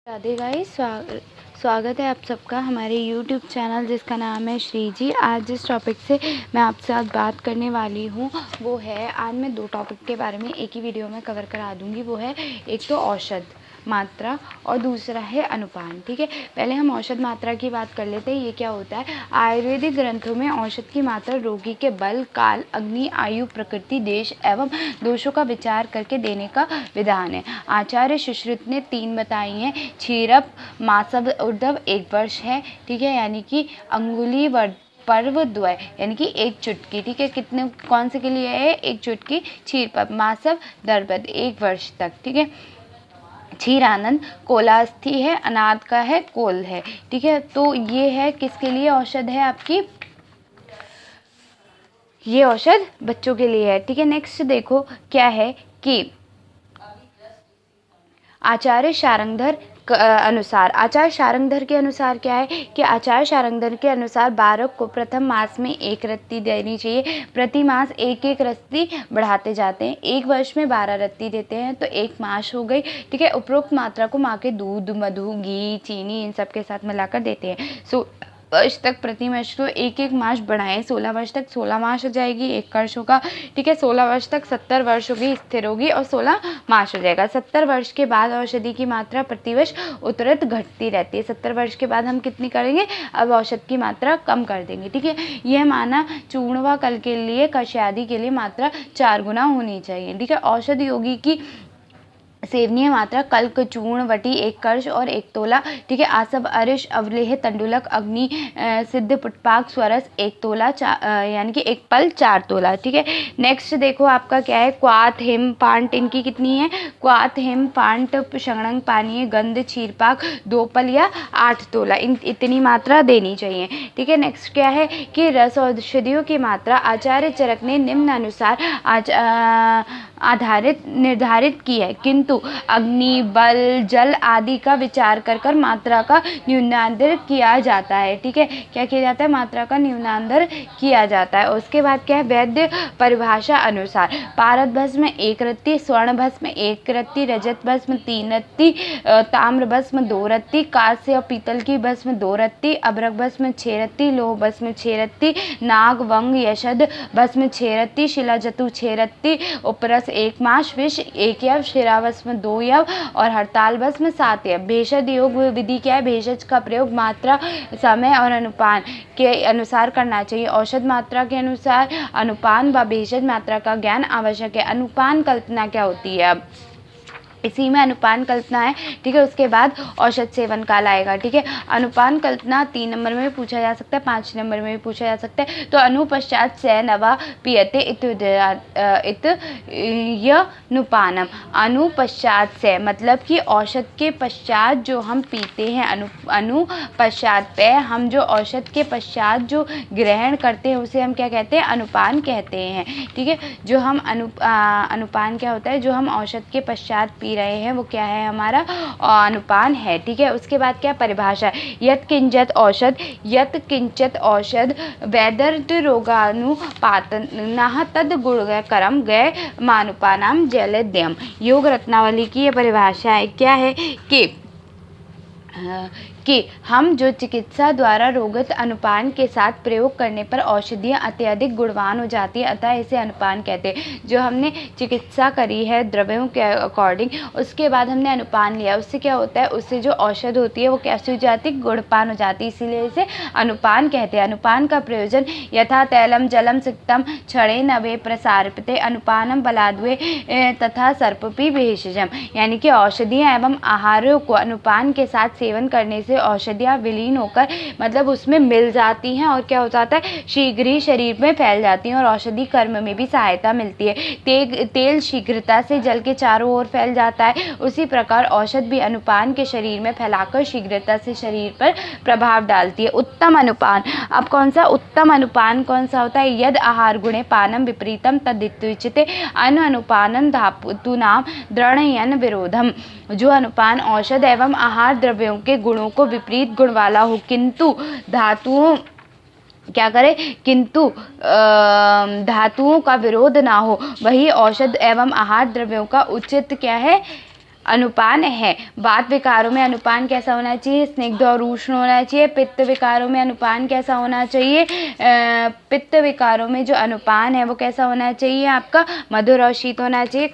Radhe guys, स्वागत है आप सबका हमारे YouTube चैनल जिसका नाम है श्री जी। आज जिस टॉपिक से मैं आपसे साथ बात करने वाली हूँ वो है, आज मैं दो टॉपिक के बारे में एक ही वीडियो में कवर करा दूँगी। वो है एक तो औषध मात्रा और दूसरा है अनुपान। ठीक है, पहले हम औषध मात्रा की बात कर लेते हैं। ये क्या होता है? आयुर्वेदिक ग्रंथों में औषध की मात्रा रोगी के बल, काल, अग्नि, आयु, प्रकृति, देश एवं दोषों का विचार करके देने का विधान है। आचार्य सुश्रुत ने 3 बताई हैं। क्षीरप, मासव, ऊर्ध्व 1 वर्ष है। ठीक है, यानी कि अंगुली पर्व द्वय यानी कि 1 चुटकी। ठीक है, कितने कौन से के लिए है? 1 चुटकी। क्षीरप, मासव, दर्पद 1 वर्ष तक। ठीक है, क्षीरानंद कोलास्थी है, अनाथ का है, कोल है। ठीक है, तो ये है किसके लिए औषध है आपकी? ये औषध बच्चों के लिए है। ठीक है, नेक्स्ट देखो क्या है कि आचार्य शारंगधर अनुसार, आचार्य शारंगधर के अनुसार क्या है कि आचार्य शारंगधर के अनुसार बालक को प्रथम मास में 1 रत्ती देनी चाहिए। प्रति मास 1-1 रत्ती बढ़ाते जाते हैं। 1 वर्ष में 12 रत्ती देते हैं तो 1 मास हो गई। ठीक है, उपरोक्त मात्रा को माँ के दूध, मधु, घी, चीनी इन सब के साथ मिलाकर देते हैं। वर्ष तक प्रति वर्ष को 1-1 मास बढ़ाएं। 16 वर्ष तक 16 मास हो जाएगी, 1 वर्ष होगा। ठीक है, 16 वर्ष तक 70 वर्ष होगी, स्थिर होगी और 16 मास हो जाएगा। 70 वर्ष के बाद औषधि की मात्रा प्रतिवर्ष उत्तरत घटती रहती है। 70 वर्ष के बाद हम कितनी करेंगे? अब औषध की मात्रा कम कर देंगे। ठीक है, यह माना चूर्ण व कल के लिए, कषायदी के लिए मात्रा 4 गुना होनी चाहिए। ठीक है, औषध योगी की सेवनीय मात्रा कल्क, चूर्ण, वटी 1 कर्ष और 1 तोला। ठीक है, आसव, अरिश, अवलेह, तंडुलक, अग्नि, सिद्ध, पुटपाक, स्वरस 1 तोला, यानी कि 1 पल 4 तोला। ठीक है, नेक्स्ट देखो आपका क्या है? क्वाथ, हिम, पांट, इनकी कितनी है? क्वाथ, हिम, पांट, शंगणंग, पानीय, गंध, क्षीरपाक 2 पल या 8 तोला, इतनी मात्रा देनी चाहिए। ठीक है, नेक्स्ट क्या है कि रस औषधियों की मात्रा आचार्य चरक ने निम्न अनुसार निर्धारित की है, किंतु अग्नि, बल, जल आदि का विचार कर मात्रा का न्यूनांतर किया जाता है। ठीक है, क्या किया जाता है? मात्रा का न्यूनांतर किया जाता है। उसके बाद क्या है? वैद्य परिभाषा अनुसार पारद भस्म 1 रत्ती, स्वर्ण भस्म 1 रत्ती, रजत भस्म 3 रत्ती, ताम्र भस्म 2 रत्ती, कांस्य और पीतल की भस्म 2 रत्ती, अभ्रक भस्म 6 रत्ती, लोह भस्म 6 रत्ती, नाग, वंग, यशद भस्म 6 रत्ती, शिलाजतु 6 रत्ती, उपरस 1 मास, विष 1 यव, शिराभस्म 2 यव और हड़ताल भस्म 7 यव। भेषज योग विधि क्या है? भेषज का प्रयोग मात्रा, समय और अनुपान के अनुसार करना चाहिए। औषध मात्रा के अनुसार अनुपान व भेषज मात्रा का ज्ञान आवश्यक है। अनुपान कल्पना क्या होती है? अब इसी में अनुपान कल्पना है। ठीक है, उसके बाद औषध सेवन काल आएगा। ठीक है, अनुपान कल्पना 3 नंबर में भी पूछा जा सकता है, 5 नंबर में भी पूछा जा सकता है। तो अनुपश्चात से नवा पियते नुपानम। अनुपश्चात से मतलब कि औषध के पश्चात जो हम पीते हैं, अनुपश्चात पे हम जो औषध के पश्चात जो ग्रहण करते हैं उसे हम क्या कहते हैं? अनुपान कहते हैं। ठीक है, जो हम अनुपान क्या होता है? जो हम औषध के पश्चात पी रहे हैं वो क्या है? हमारा अनुपान है। ठीक है, उसके बाद क्या परिभाषा? यत् किंचित औषध वैदर्थ रोगानुपातनः तद गुणकरम गय मानुपानाम जलद्यम। योग रत्नावली की ये परिभाषा है। क्या है कि हम जो चिकित्सा द्वारा रोगित अनुपान के साथ प्रयोग करने पर औषधियाँ अत्यधिक गुणवान हो जाती है, अतः इसे अनुपान कहते हैं। जो हमने चिकित्सा करी है द्रव्यों के अकॉर्डिंग, उसके बाद हमने अनुपान लिया, उससे क्या होता है? उससे जो औषध होती है वो कैसी हो जाती है? गुणपान हो जाती है, इसीलिए इसे अनुपान कहते हैं। अनुपान का प्रयोजन यथा तैलम जलम सिक्तम क्षणे नवे प्रसारपते अनुपानम बलाद्वे तथा सर्पपी भेषजम। यानी कि औषधियाँ एवं आहारों को अनुपान के साथ सेवन करने से औषधियाँ विलीन होकर मतलब उसमें मिल जाती हैं और क्या हो जाता है? शीघ्र ही शरीर में फैल जाती हैं और औषधि कर्म में भी सहायता मिलती है। तेल शीघ्रता से जल के चारों ओर फैल जाता है, उसी प्रकार औषध भी अनुपान के शरीर में फैलाकर शीघ्रता से शरीर पर प्रभाव डालती है। उत्तम अनुपान, अब कौन सा उत्तम अनुपान कौन सा होता है? यद आहार गुणे पानम विपरीतम तदित्युच्यते अनुपानम धातूनाम दृढ़यन विरोधम। जो अनुपान औषध एवं आहार द्रव्यों के गुणों को विपरीत गुण वाला हो, किंतु धातुओं क्या करे? किंतु धातुओं का विरोध ना हो, वही औषध एवं आहार द्रव्यों का उचित क्या है? अनुपान है। वात विकारों में अनुपान कैसा होना चाहिए? स्निग्ध और उष्ण होना चाहिए। पित्त विकारों में अनुपान कैसा होना चाहिए? पित्त विकारों में जो अनुपान है वो कैसा होना चाहिए आपका? मधुर और शीत होना चाहिए।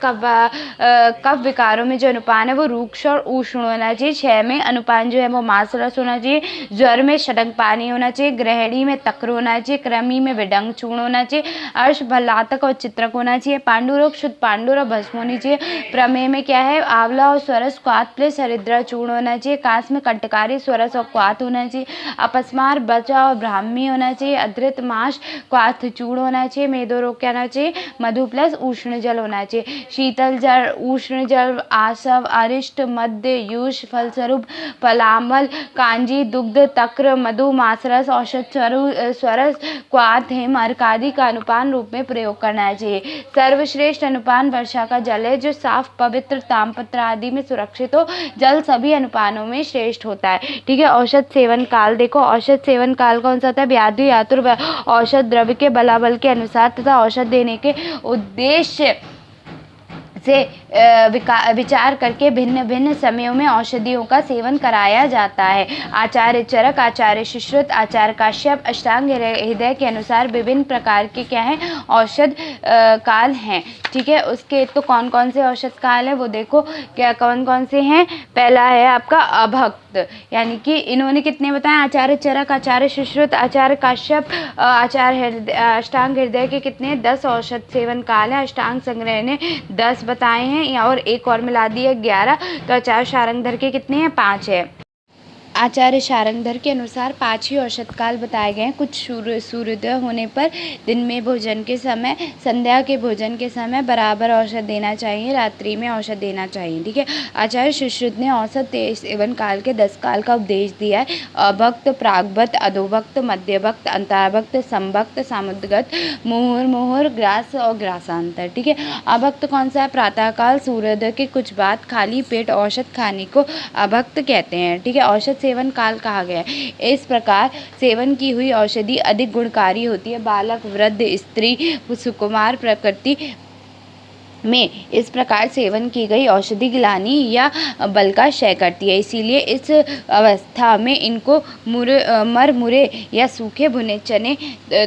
कफ विकारों में जो अनुपान है वो रुक्ष और उष्ण होना चाहिए। क्षय में अनुपान जो है वो मांस रस होना चाहिए। ज्वर में षडंग पानी होना चाहिए। ग्रहणी में तक्र होना चाहिए। कृमि में विडंग चूर्ण होना चाहिए। अर्श भल्लातक और चित्रक होना चाहिए। पांडुरोग शुद्ध पांडुर और भस्म होनी चाहिए। प्रमेय में क्या है? आंवला और स्वरस क्वाथ प्लस हरिद्रा चूर्ण होना चाहिए। कांस में कंटकारी स्वरस और क्वाथ होना चाहिए। अपस्मार बचा और ब्राह्मी होना चाहिए। अधृत माश क्वाथ चूर्ण होना चाहिए। मेदो रोग क्या होना चाहिए? मधु प्लस उष्ण जल होना चाहिए। शीतल जल, उष्ण जल, आसव, अरिष्ट, मध्य, यूष, फलस्वरूप, फलामल, कांजी, दुग्ध, तक्र, मधु, मासरस, औषध स्वरस, क्वाथ, हेम, अर्क आदि का अनुपान रूप में प्रयोग करना चाहिए। सर्वश्रेष्ठ अनुपान वर्षा का जल है जो साफ पवित्र तामपत्र आदि में सुरक्षित हो। जल सभी अनुपानों में श्रेष्ठ होता है। ठीक है। औषध सेवन काल देखो, औषध सेवन काल कौन सा होता है? व्याधि आतुर औषध द्रव्य के बलाबल के अनुसार तथा औषध देने के उद्देश्य से विचार करके भिन्न भिन्न समयों में औषधियों का सेवन कराया जाता है। आचार्य चरक, आचार्य सुश्रुत, आचार्य काश्यप, अष्टांग हृदय के अनुसार विभिन्न प्रकार के क्या हैं? औषध काल हैं। ठीक है। उसके तो कौन कौन से औषध काल है वो देखो, क्या कौन कौन से हैं? पहला है आपका अभक्त, यानी कि इन्होंने कितने बताए? आचार्य चरक, आचार्य सुश्रुत, आचार्य काश्यप, आचार्य अष्टांग हृदय के कितने? 10 औषध सेवन काल है। अष्टांग संग्रह ने 10 बताए हैं और एक और मिला दिए 11। तो आचार्य शारंगधर के कितने हैं? 5 है। आचार्य शारंगधर के अनुसार 5 ही औषध काल बताए गए हैं। कुछ सूर्योदय होने पर दिन में भोजन के समय, संध्या के भोजन के समय बराबर औषध देना चाहिए, रात्रि में औषध देना चाहिए। ठीक है। आचार्य सुश्रुत ने औषध सेवन काल के 10 काल का उपदेश दिया है। अभक्त, प्रागभक्त, अधोभक्त, मध्यभक्त, अंतर्भक्त, समभक्त, सामुद्गत, मुहुर, ग्रास और ग्रासांतर। ठीक है। अभक्त कौन सा है? प्रातःकाल सूर्योदय के कुछ बाद खाली पेट औषध खाने को अभक्त कहते हैं। ठीक है। औषध सेवन काल कहा गया है। इस प्रकार सेवन की हुई औषधि अधिक गुणकारी होती है। बालक, वृद्ध, स्त्री, सुकुमार प्रकृति में इस प्रकार सेवन की गई औषधि गिलानी या बल का क्षय करती है। इसीलिए इस अवस्था में इनको मरमुरे या सूखे भुने चने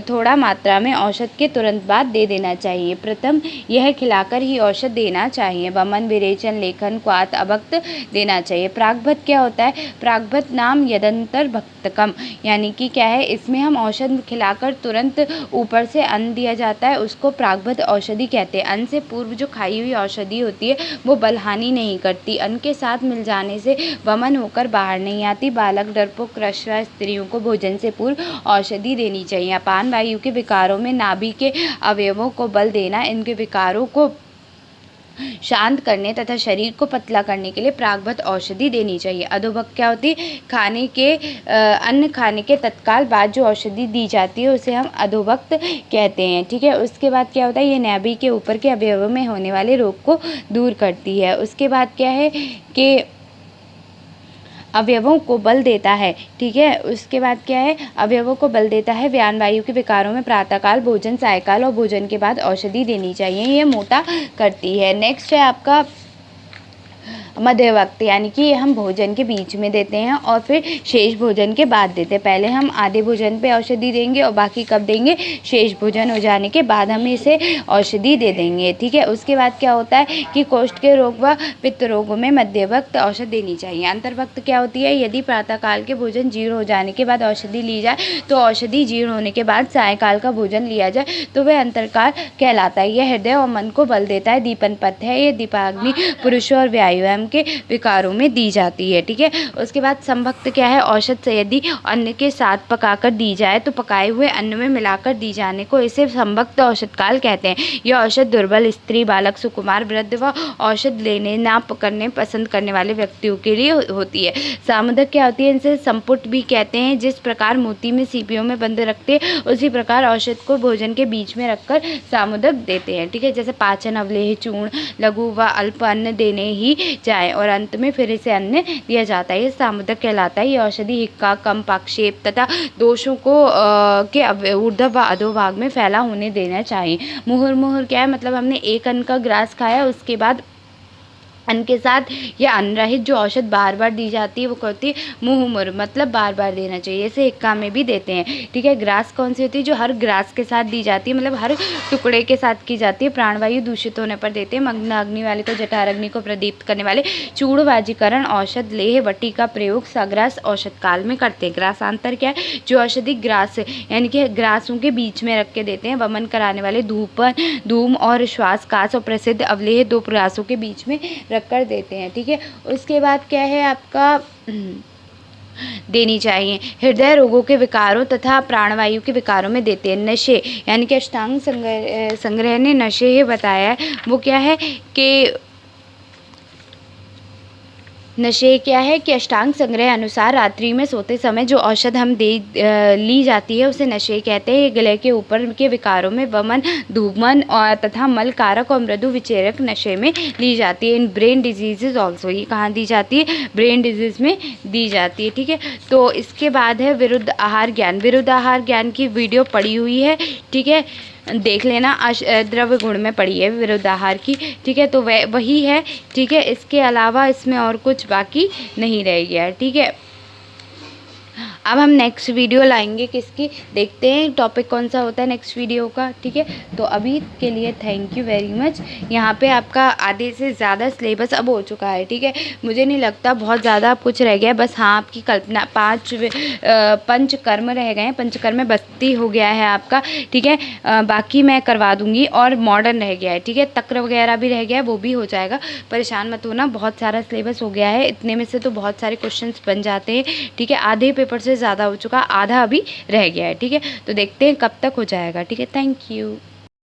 थोड़ा मात्रा में औषध के तुरंत बाद दे देना चाहिए। प्रथम यह खिलाकर ही औषध देना चाहिए। वमन, विरेचन, लेखन, क्वाथ, अभक्त देना चाहिए। प्रागभत क्या होता है? प्रागभत नाम यदंतर भक्तकम, यानी कि क्या है? इसमें हम औषध खिलाकर तुरंत ऊपर से अन्न दिया जाता है, उसको प्रागभत औषधि कहते हैं। अन्न से पूर्व जो खाई हुई औषधि होती है वो बलहानि नहीं करती। अन्न के साथ मिल जाने से वमन होकर बाहर नहीं आती। बालक, डरपोक, कृष्ण स्त्रियों को भोजन से पूर्व औषधि देनी चाहिए। अपान वायु के विकारों में नाभि के अवयवों को बल देना, इनके विकारों को शांत करने तथा शरीर को पतला करने के लिए प्रागभत औषधि देनी चाहिए। अधोभक्त क्या होती है? अन्न खाने के तत्काल बाद जो औषधि दी जाती है उसे हम अधोभक्त कहते हैं। ठीक है। उसके बाद क्या होता है? ये नाभि के ऊपर के अवयवों में होने वाले रोग को दूर करती है। उसके बाद क्या है कि अवयवों को बल देता है। ठीक है। उसके बाद क्या है? अवयवों को बल देता है। व्यान वायु के विकारों में प्रातःकाल भोजन, सायकाल और भोजन के बाद औषधि देनी चाहिए। ये मोटा करती है। नेक्स्ट है आपका मध्यवक्त, यानी कि हम भोजन के बीच में देते हैं और फिर शेष भोजन के बाद देते हैं। पहले हम आधे भोजन पे औषधि देंगे और बाकी कब देंगे? शेष भोजन हो जाने के बाद हम इसे औषधि दे देंगे। ठीक है। उसके बाद क्या होता है कि कोष्ठ के रोग व पित्त रोगों में मध्यवक्त औषधि देनी चाहिए। अंतर्वक्त क्या होती है? यदि प्रातःकाल के भोजन जीर्ण हो जाने के बाद औषधि ली जाए तो औषधि जीर्ण होने के बाद सायंकाल का भोजन लिया जाए तो वह अंतरकाल कहलाता है। यह हृदय और मन को बल देता है। दीपन पथ है। ये दीपाग्नि पुरुषों और व्यायाम के विकारों में दी जाती है। ठीक है। उसके बाद संभक्त क्या है? औषध से यदि अन्न के साथ पकाकर दी जाए तो पकाए हुए अन्न में मिलाकर दी जाने को इसे संभक्त औषध काल कहते हैं। यह औषध दुर्बल, स्त्री, बालक, सुकुमार, वृद्ध व औषध लेने ना करने पसंद करने वाले व्यक्तियों के लिए होती है। सामुदक क्या होती है? इनसे संपुट भी कहते हैं। जिस प्रकार मोती में सीपियों में बंद रखते हैं उसी प्रकार औषध को भोजन के बीच में रखकर सामुदक देते हैं। ठीक है। जैसे पाचन, अवलेह, चूर्ण, लघु व अल्प अन्न देने ही जाए और अंत में फिर इसे अन्न दिया जाता है। ये सामुदक कहलाता है। ये औषधि हिक्का, कम, पाक्षेप तथा दोषों को के ऊर्ध्व व अधोभाग में फैला होने देना चाहिए। मुहुर क्या है? मतलब हमने एक अन्न का ग्रास खाया उसके बाद अन्न के साथ या अन्न रहित जो औषध बार बार दी जाती है वो होती है मुंहमुर, मतलब बार बार देना चाहिए। इसे एक्का में भी देते हैं, ठीक है। ग्रास कौन सी होती है, जो हर ग्रास के साथ दी जाती है, मतलब हर टुकड़े के साथ की जाती है। प्राणवायु दूषित होने पर देते हैं। मग्न अग्नि वाले को, जठार अग्नि को प्रदीप्त करने वाले चूड़वाजीकरण औषध लेह वटी का प्रयोग सग्रास औषध काल में करते हैं। ग्रासांतर क्या है, जो औषधि ग्रास यानी कि ग्रासों के बीच में रख के देते हैं। वमन कराने वाले धूम और श्वास कास और प्रसिद्ध अवलेह दो ग्रासों के बीच में रख कर देते हैं, ठीक है। उसके बाद क्या है आपका देनी चाहिए, हृदय रोगों के विकारों तथा प्राणवायु के विकारों में देते हैं। नशे यानी कि अष्टांग संग्रह ने नशे ये बताया है, वो क्या है कि नशे क्या है कि अष्टांग संग्रह अनुसार रात्रि में सोते समय जो औषध हम ली जाती है उसे नशे कहते हैं। गले के ऊपर के विकारों में वमन, धूमन और तथा मल कारक और मृदु विचेरक नशे में ली जाती है। इन ब्रेन डिजीजेज ऑल्सो, ये कहाँ दी जाती है, ब्रेन डिजीज में दी जाती है, ठीक है। तो इसके बाद है विरुद्ध आहार ज्ञान। विरुद्ध आहार ज्ञान की वीडियो पड़ी हुई है, ठीक है, देख लेना। द्रव्य गुण में पड़ी है विरुद्ध आहार की, ठीक है। तो वह वही है, ठीक है। इसके अलावा इसमें और कुछ बाकी नहीं रह गया है, ठीक है। अब हम नेक्स्ट वीडियो लाएंगे किसकी, देखते हैं टॉपिक कौन सा होता है नेक्स्ट वीडियो का, ठीक है। तो अभी के लिए थैंक यू वेरी मच। यहाँ पे आपका आधे से ज़्यादा सिलेबस अब हो चुका है, ठीक है। मुझे नहीं लगता बहुत ज़्यादा कुछ रह गया, बस हाँ आपकी कल्पना 5 पंचकर्म रह गए हैं, पंचकर्म में बस्ती हो गया है आपका, ठीक है। बाकी मैं करवा दूँगी, और मॉडर्न रह गया है, ठीक है। तक्र वगैरह भी रह गया है, वो भी हो जाएगा, परेशान मत होना। बहुत सारा सिलेबस हो गया है, इतने में से तो बहुत सारे क्वेश्चन बन जाते हैं, ठीक है। आधे पेपर से ज़्यादा हो चुका, आधा अभी रह गया है, ठीक है। तो देखते हैं कब तक हो जाएगा, ठीक है। Thank you.